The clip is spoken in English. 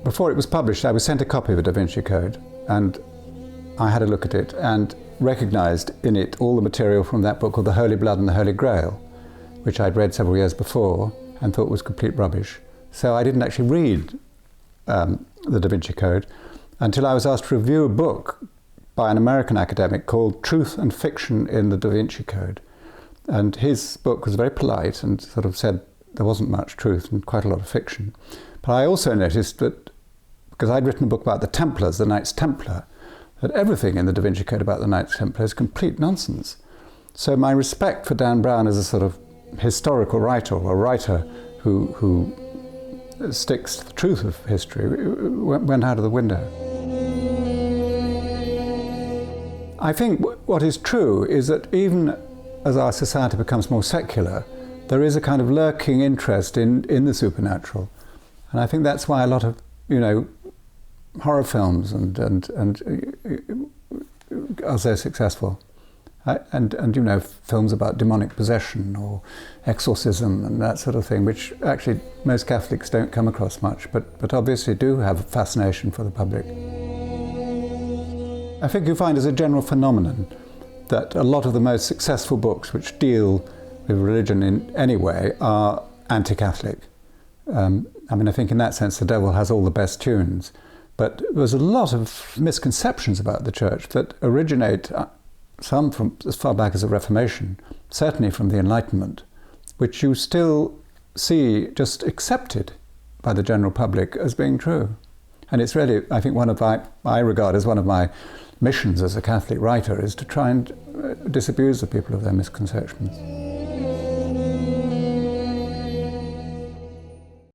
before it was published, I was sent a copy of the Da Vinci Code, and I had a look at it and recognised in it all the material from that book called The Holy Blood and the Holy Grail, which I'd read several years before and thought was complete rubbish. So I didn't actually read the Da Vinci Code until I was asked to review a book by an American academic called Truth and Fiction in the Da Vinci Code. And his book was very polite and sort of said there wasn't much truth and quite a lot of fiction. But I also noticed that, because I'd written a book about the Templars, the Knights Templar, that everything in the Da Vinci Code about the Knights Templar is complete nonsense. So my respect for Dan Brown as a sort of historical writer, or a writer who sticks to the truth of history, went out of the window. I think what is true is that even as our society becomes more secular, there is a kind of lurking interest in the supernatural. And I think that's why a lot of, horror films and are so successful. And films about demonic possession or exorcism and that sort of thing, which actually most Catholics don't come across much, but obviously do have a fascination for the public. I think you find as a general phenomenon that a lot of the most successful books which deal with religion in any way are anti-Catholic. I think in that sense the devil has all the best tunes, but there's a lot of misconceptions about the Church that originate, some from as far back as the Reformation, certainly from the Enlightenment, which you still see just accepted by the general public as being true. And it's really, I think, I regard as one of my missions as a Catholic writer is to try and disabuse the people of their misconceptions.